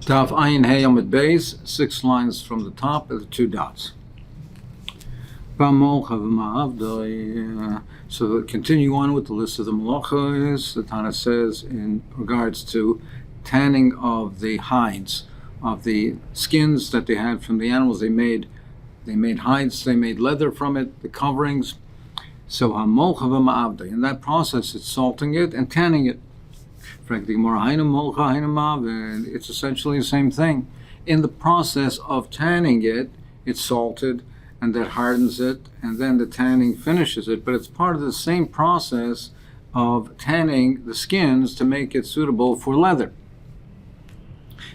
Daf Ayin Hey Amud Beis, 6 lines from the top of the 2 dots. So continue on with the list of the malachos. The Tana says in regards to tanning of the hides, of the skins that they had from the animals. They made hides, they made leather from it, the coverings. So in that process, it's salting it and tanning it. It's essentially the same thing. In the process of tanning it, it's salted, and that hardens it, and then the tanning finishes it. But it's part of the same process of tanning the skins to make it suitable for leather.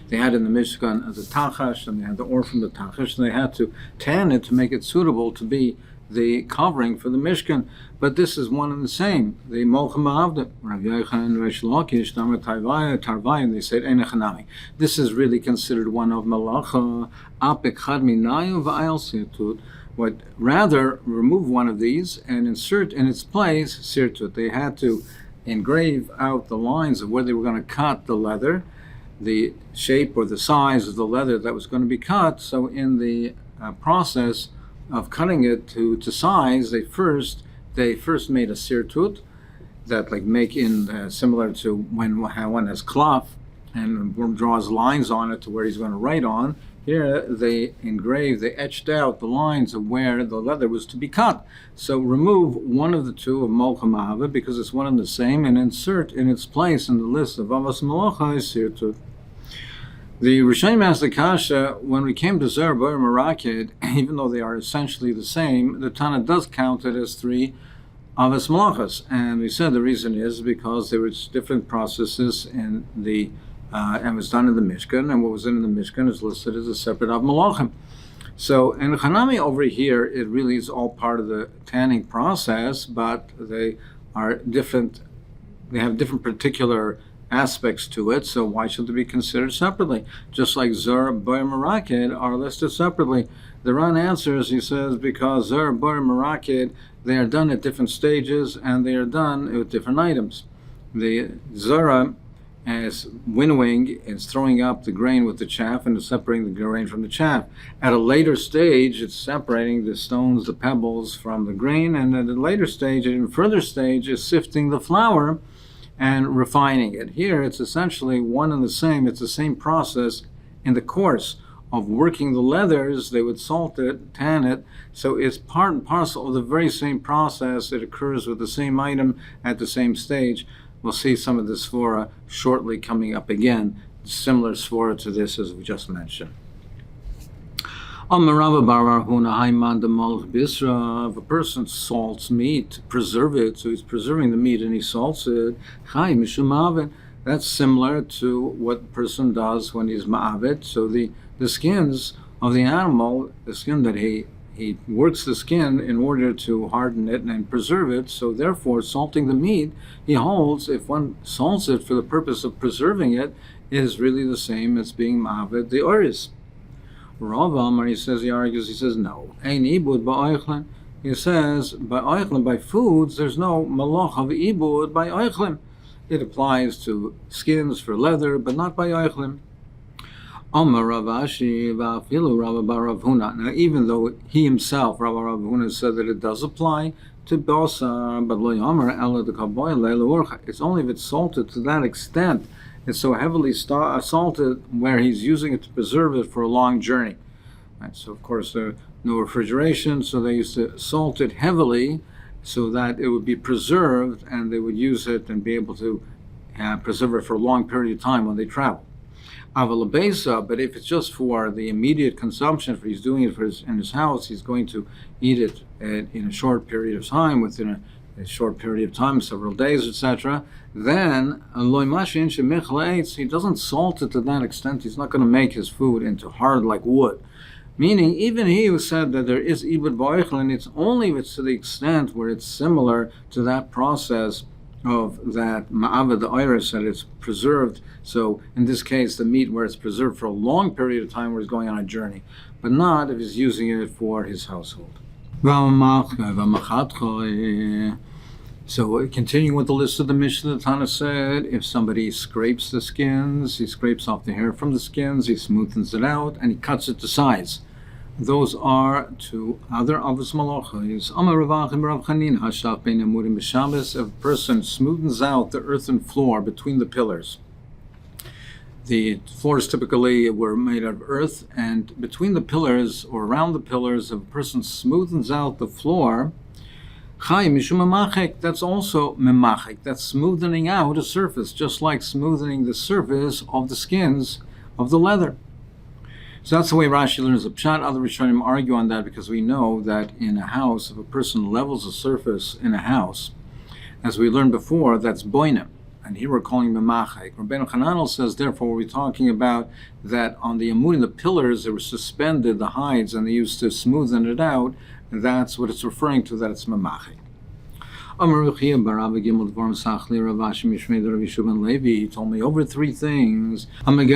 They had in the Mishkan the tachash, and they had the ore from the tachash, and they had to tan it to make it suitable to be the covering for the Mishkan. But this is one and the same. The Molchem Ma'avda, Rav Yochanan and Reish Lakish, Tarvai, they said Enechanami. This is really considered one of Malacha, Apek Chad Minayu V'ayal Sirtut. What rather remove one of these and insert in its place Sirtut. They had to engrave out the lines of where they were going to cut the leather, the shape or the size of the leather that was going to be cut. So in the process of cutting it to size, they first made a sirtut that make in similar to when one has cloth and draws lines on it to where he's going to write on. Here they etched out the lines of where the leather was to be cut. So remove one of the two of Molchem Ma'avda because it's one and the same, and insert in its place in the list of Avos Malacha is sirtut. The Rishonim asked the Kasha, when we came to Zer, Bar, Marakid, even though they are essentially the same, the Tana does count it as 3 Avos Malachas. And we said the reason is because there was different processes in the, and was done in the Mishkan, and what was in the Mishkan is listed as a separate Av Malachim. So in Chanami over here, it really is all part of the tanning process, but they are different, they have different particular aspects to it, so why should they be considered separately? Just like Zer, Bar, Marakid are listed separately. The Ran answers, he says, because Zer, Bar, Marakid, they are done at different stages and they are done with different items. The Zara is winnowing, is throwing up the grain with the chaff and is separating the grain from the chaff. At a later stage, it's separating the stones, the pebbles from the grain, and at a later stage, an even further stage, is sifting the flour and refining it. Here, it's essentially one and the same. It's the same process in the course of working the leathers. They would salt it, tan it, so it's part and parcel of the very same process. It occurs with the same item at the same stage. We'll see some of the svora shortly coming up again, similar svora to this as we just mentioned. If a person salts meat to preserve it, so he's preserving the meat and he salts it, that's similar to what the person does when he's ma'avet. So the skins of the animal, the skin that he works the skin in order to harden it and preserve it, so therefore salting the meat, he holds, if one salts it for the purpose of preserving it, is really the same as being ma'avet the oris. Rav Amar, he says no. Ein ibud ba'oichlin. He says by oichlin, by foods, there's no malach of ibud by oichlin. It applies to skins for leather, but not by oichlin. Amar Rav Ashi va'afilu Rav bar Rav Huna. Now, even though he himself, Rav Huna, said that it does apply to basar, but lo yamar ela de kaboy le'luorcha. It's only if it's salted to that extent. It's so heavily salted where he's using it to preserve it for a long journey. Right, so of course there's no refrigeration, so they used to salt it heavily so that it would be preserved and they would use it and be able to preserve it for a long period of time when they travel. Avalabesa, but if it's just for the immediate consumption, if he's doing it in his house, he's going to eat it in a short period of time, within a short period of time, several days, etc., then he doesn't salt it to that extent. He's not going to make his food into hard like wood. Meaning, even he who said that there is ibud ba'oichlin, it's only if it's to the extent where it's similar to that process of that ma'avad the iris, that it's preserved. So in this case, the meat where it's preserved for a long period of time where he's going on a journey, but not if he's using it for his household. So continuing with the list of the Mishnah, the Tana said, if somebody scrapes the skins, he scrapes off the hair from the skins, he smoothens it out, and he cuts it to size. Those are two other avos malachos. Amar Rav Achim Rav Chanina hashach bein Amud Yomi Masechet. If a person smoothens out the earthen floor between the pillars, the floors typically were made out of earth, and between the pillars or around the pillars, if a person smoothens out the floor, Chai mishum memachek, that's also memachek. That's smoothing out a surface, just like smoothing the surface of the skins of the leather. So that's the way Rashi learns the pshat. Other Rishonim argue on that because we know that in a house, if a person levels a surface in a house, as we learned before, that's boinem. And here we're calling memachek. Rabbeinu Hananel says, therefore, we're talking about that on the amud, the pillars, they were suspended, the hides, and they used to smoothen it out. And that's what it's referring to, that it's memachek. He told me over three things. One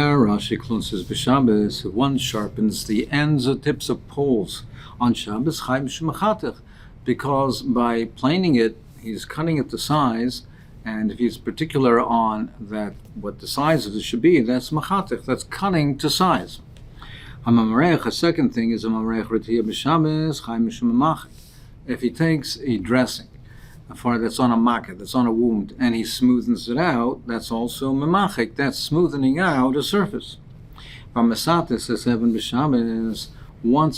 sharpens the ends or tips of poles on Shabbos, because by planing it, he's cutting it to size, and if he's particular on that, what the size of it should be, that's machatich, that's cutting to size. A second thing is if he takes a dressing that's on a makkah, that's on a wound, and he smoothens it out, that's also memachek, that's smoothing out a surface. Once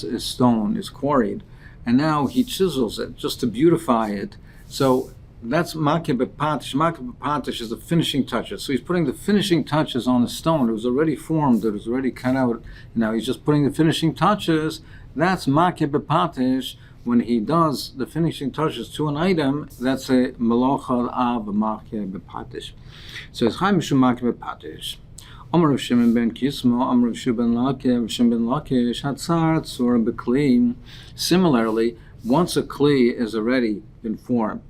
a stone is quarried, and now he chisels it just to beautify it, so that's makeh bepatish. Makeh bepatish is the finishing touches. So he's putting the finishing touches on a stone. It was already formed. It was already cut out. Now he's just putting the finishing touches. That's makeh bepatish. When he does the finishing touches to an item, that's a melocha av makeh bepatish. So it's chaim mishum makeh bepatish. Amar Rav Shimon ben Kismo, Amar Rav Shimon ben Lakish, Hatzar tzur bekli. Similarly, once a kli has already been formed,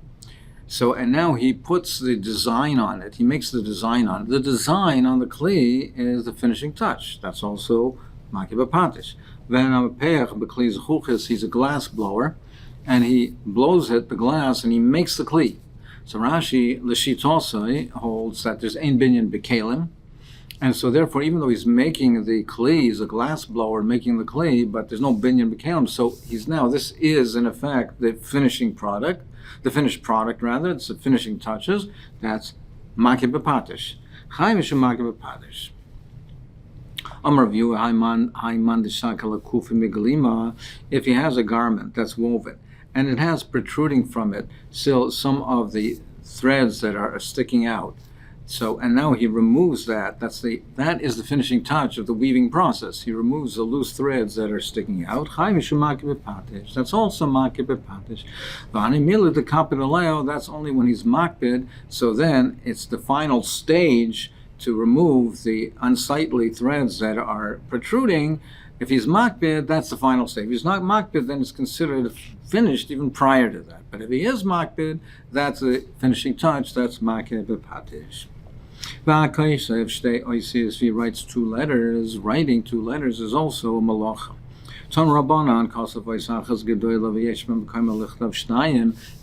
so, and now he puts the design on it. He makes the design on it. The design on the kli is the finishing touch. That's also makeh bepatish. He's a glass blower, and he blows it, the glass, and he makes the kli. So Rashi, Lishit also holds that there's ein binyan b'kelim, and so therefore, even though he's making the kli, he's a glass blower making the kli, but there's no binyan b'kelim. So this is in effect the finishing product. The finished product, rather, it's the finishing touches. That's makeh bepatish. Chai mishum makeh bepatish. Amar v'yu hayman d'shakal kufi migalima. If he has a garment that's woven and it has protruding from it still some of the threads that are sticking out. So, and now he removes that. That is the finishing touch of the weaving process. He removes the loose threads that are sticking out. That's also makeh bepatish. That's only when he's makbid. So then it's the final stage to remove the unsightly threads that are protruding. If he's makbid, that's the final stage. If he's not makbid, then it's considered finished even prior to that. But if he is makbid, that's the finishing touch. That's makeh bepatish. If he writes two letters, writing two letters is also a malacha.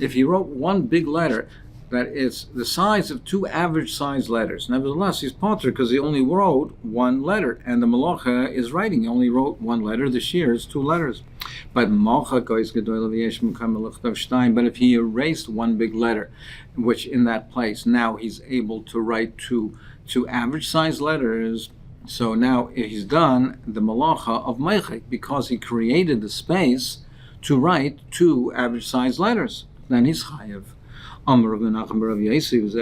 If he wrote one big letter that is the size of two average size letters, nevertheless he's potter because he only wrote one letter, and the malacha is writing. He only wrote one letter. The shear is two letters. But if he erased one big letter, which in that place, now he's able to write two average size letters. So now he's done the malacha of meichek because he created the space to write two average size letters. Then he's chayav. This is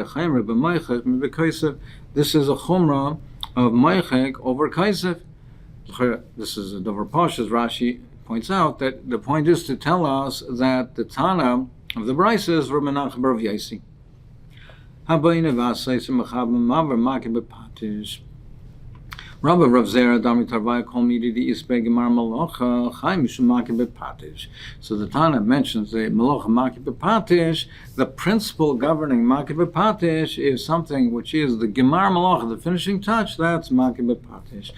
a chumrah of meichek over kaisef. This is a davar pashas. Rashi points out that the point is to tell us that the Tana of the Brisa is Rav Menachem bar Rav Yaisi. Rabbi Rav Zera Dami Tarvai Kol Mididi Ispe Gemar Malacha Chai Mishum Maki Bepatish. So the Tana mentions the Malacha Maki Bepatish. The principle governing Maki Bepatish is something which is the Gemar Malacha, the finishing touch. That's Maki Bepatish.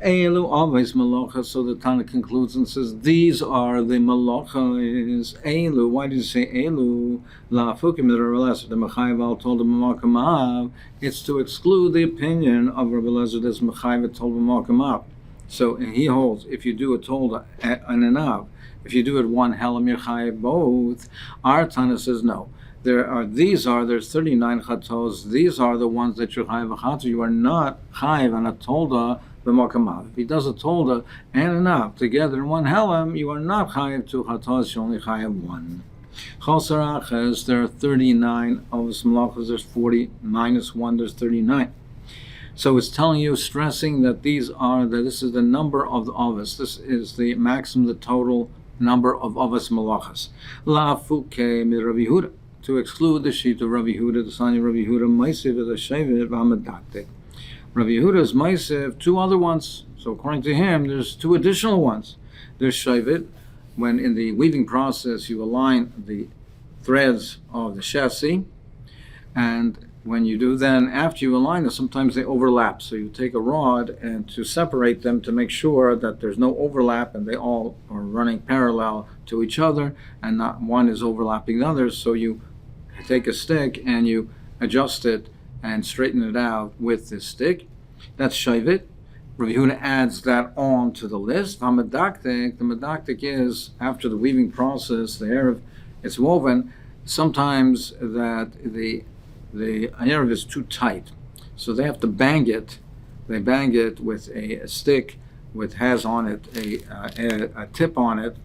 Elu always Malacha. So the Tana concludes and says these are the Malachas. Elu. Why did you say Elu? La Fukim the Mechayiv told him Makamav. It's to exclude the opinion of Rabbi Elazar that's Mechayiv told him Makamav. So and he holds if you do a told and an av, if you do it one helam you're chayiv both. Our Tana says no. There's 39 chatos. These are the ones that you're chayiv chatos. You are not chayiv on a tolda b'makamav. If he does a tolda and an av together in one helam, you are not chayiv two chatos. You only chayiv one. Chosarachas, there are 39 of malachas. There's 40 minus 1. There's 39. So it's telling you, stressing that this is the number of the avos. This is the maximum, the total number of avos malachas. La fuke mi Rav Yehuda, to exclude the sheet of Rav Yehuda, the son of Rav Yehuda, Maisev is a shevet v'amadaktek. Rav Yehuda's Maisev, two other ones. So according to him, there's two additional ones. There's shevet, when in the weaving process you align the threads of the chassis, and when you do then, after you align them, sometimes they overlap. So you take a rod and to separate them to make sure that there's no overlap and they all are running parallel to each other and not one is overlapping the other. So you take a stick and you adjust it and straighten it out with this stick. That's Shaivit. Rav Yehuda adds that on to the list. The medaktik is, after the weaving process, the erev, it's woven, sometimes that the erev is too tight. So they have to bang it. They bang it with a stick which has on it a tip on it,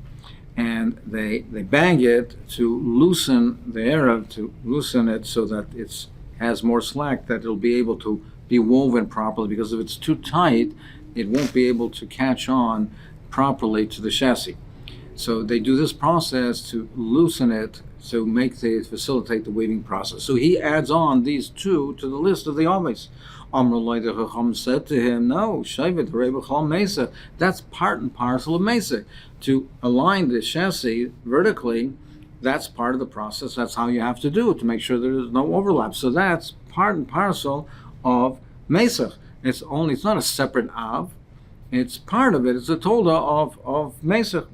and they bang it to loosen the erev, to loosen it so that it has more slack, that it'll be able to be woven properly, because if it's too tight, it won't be able to catch on properly to the chassis. So they do this process to loosen it, to facilitate the weaving process. So he adds on these two to the list of the avos. Amrullah the Chacham said to him, no, Shavet Rebechal Mesa, that's part and parcel of Mesa. To align the chassis vertically, that's part of the process. That's how you have to do it, to make sure there's no overlap. So that's part and parcel of Mesach. It's not a separate av. It's part of it. It's a tolda of Mesach.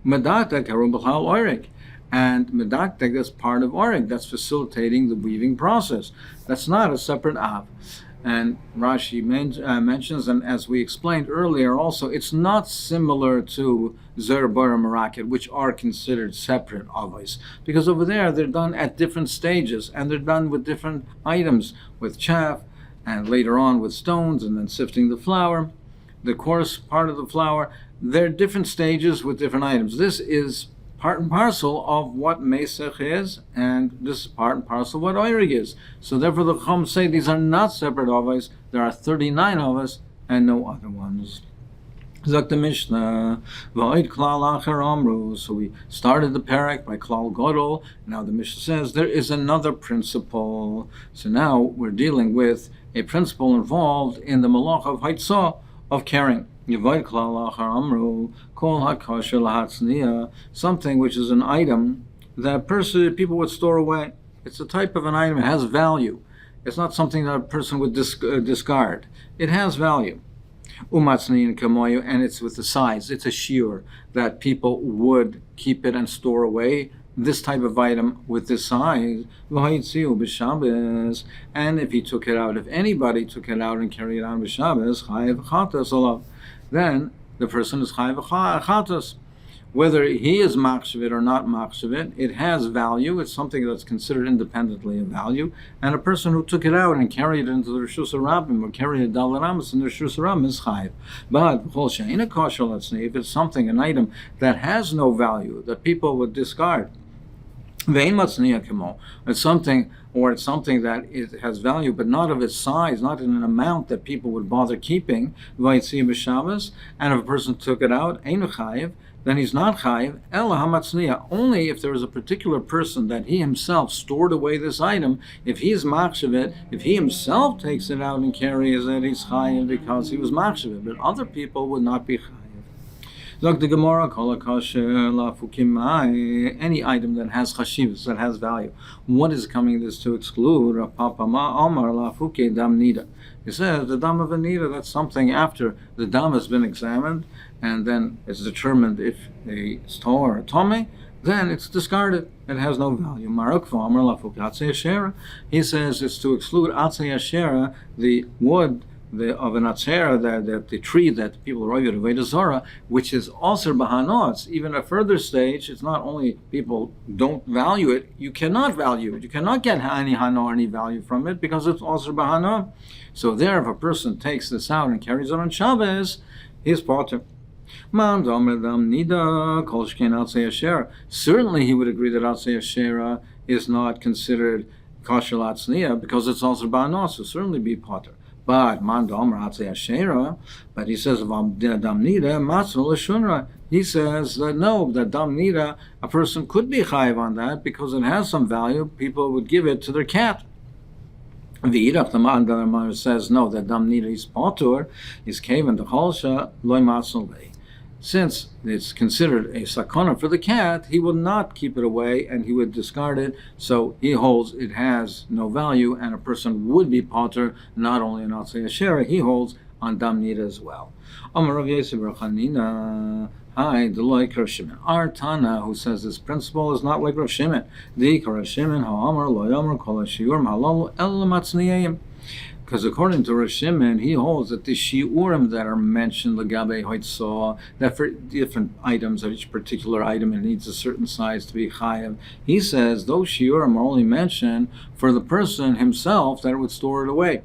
Medaktek harum b'chal orig. And medaktek is part of orig. That's facilitating the weaving process. That's not a separate av. And Rashi mentions, and as we explained earlier also, it's not similar to Zer Bar Maraket, which are considered separate avos. Because over there, they're done at different stages, and they're done with different items, with chaff, and later on with stones, and then sifting the flour, the coarse part of the flour. They're different stages with different items. This is part and parcel of what Mesech is, and this is part and parcel of what Oirig is. So therefore the Chum say these are not separate avos. There are 39 avos and no other ones. Zok the Mishnah, V'oid klal acher amru. So we started the parak by klal gadol. Now the Mishnah says there is another principle. So now we're dealing with a principle involved in the malach of haitzah, of carrying. Yevod klal acher amru, kol hakasher lahatzniya, something which is an item that people would store away. It's a type of an item. It has value. It's not something that a person would discard. It has value. Umatzniyin kamoyu, and it's with the size. It's a shiur that people would keep it and store away. This type of item with this size, and if he took it out, if anybody took it out and carried it out b'Shabbos, chayav chatas olav, then the person is chayav chatas. Whether he is machshavit or not machshavit, it has value. It's something that's considered independently of value. And a person who took it out and carried it into the Rishus HaRabim or carried a Daled Amos in the Rishus HaRabim is chayav. But if it's something, an item that has no value, that people would discard, it's something that it has value, but not of its size, not in an amount that people would bother keeping. And if a person took it out, then he's not chayiv. Ela hamatzniya, only if there is a particular person that he himself stored away this item. If he is machshav it, if he himself takes it out and carries it, he's chayiv because he was machshav it. But other people would not be chayiv. Zog the Gemara, kol hakasher lafukimai, any item that has chashivas, that has value. What is coming this to exclude? Papa ma amar lafuke dam nida. He says the dam of a nida, that's something after the dam has been examined, and then it's determined if a store or tome, then it's discarded. It has no value. Marukva amar lafuke atzei ashera. He says it's to exclude atzei ashera, the wood of an atzera, the tree that people roy it away to Zora, which is also bahanot. Even a further stage, it's not only people don't value it, you cannot value it. You cannot get any hana or any value from it because it's also bahanot. So there, if a person takes this out and carries it on Shabbos, he's potter. Certainly he would agree that atzei ashera is not considered kosher latzniya because it's also bahanot, so certainly be potter. But man domer atzei ashera, but he says dam nida matzul l'shunra. He says that no, that dam nida, a person could be chayiv on that because it has some value. People would give it to their cat. The man says no, that dam nida is potur, is kaven the cholsha loy matzul lei. Since it's considered a sakana for the cat, he will not keep it away and he would discard it. So he holds it has no value, and a person would be potter not only on atzei ashera, he holds on dam nida as well. Amar Rav Yosef bar Chanina, hi, the like Rav Shimon. Our Tana, who says this principle, is not like Rav Shimon. The Rav Shimon ha'amar lo yamar kol ha'shiurim halalu el matzniyayim. Because according to Rosh Shimon, he holds that the shiurim that are mentioned, legabe hoitzah, that for different items, of each particular item, it needs a certain size to be chayav. He says those shiurim are only mentioned for the person himself that would store it away.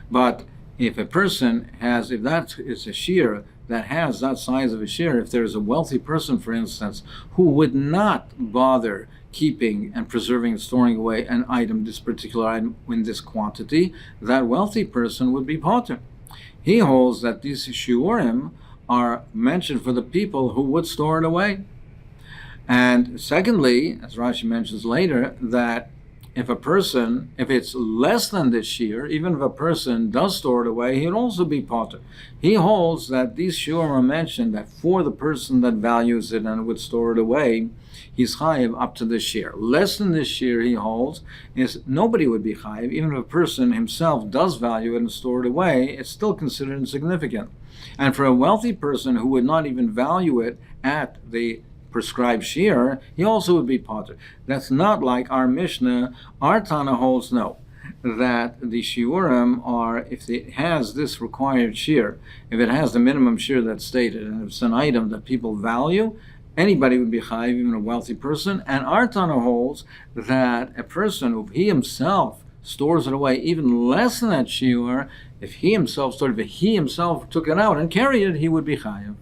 But if a person has, if that is a shear that has that size of a shear, if there is a wealthy person, for instance, who would not bother keeping and preserving and storing away an item, this particular item, in this quantity, that wealthy person would be potter. He holds that these shiurim are mentioned for the people who would store it away. And secondly, as Rashi mentions later, that if it's less than this shear, even if a person does store it away, he'd also be potter. He holds that these shiurim are mentioned that for the person that values it and would store it away, he's chayiv up to this shear. Less than this shear, he holds, is nobody would be chayiv. Even if a person himself does value it and store it away, it's still considered insignificant. And for a wealthy person who would not even value it at the prescribed shear, he also would be potter. That's not like our Mishnah. Our Tana holds no, that the shiurim are, if it has this required shear, if it has the minimum shear that's stated, and if it's an item that people value, anybody would be chayiv, even a wealthy person. And our Tana holds that a person who he himself stores it away even less than that shiur, if he himself took it out and carried it, he would be chayiv.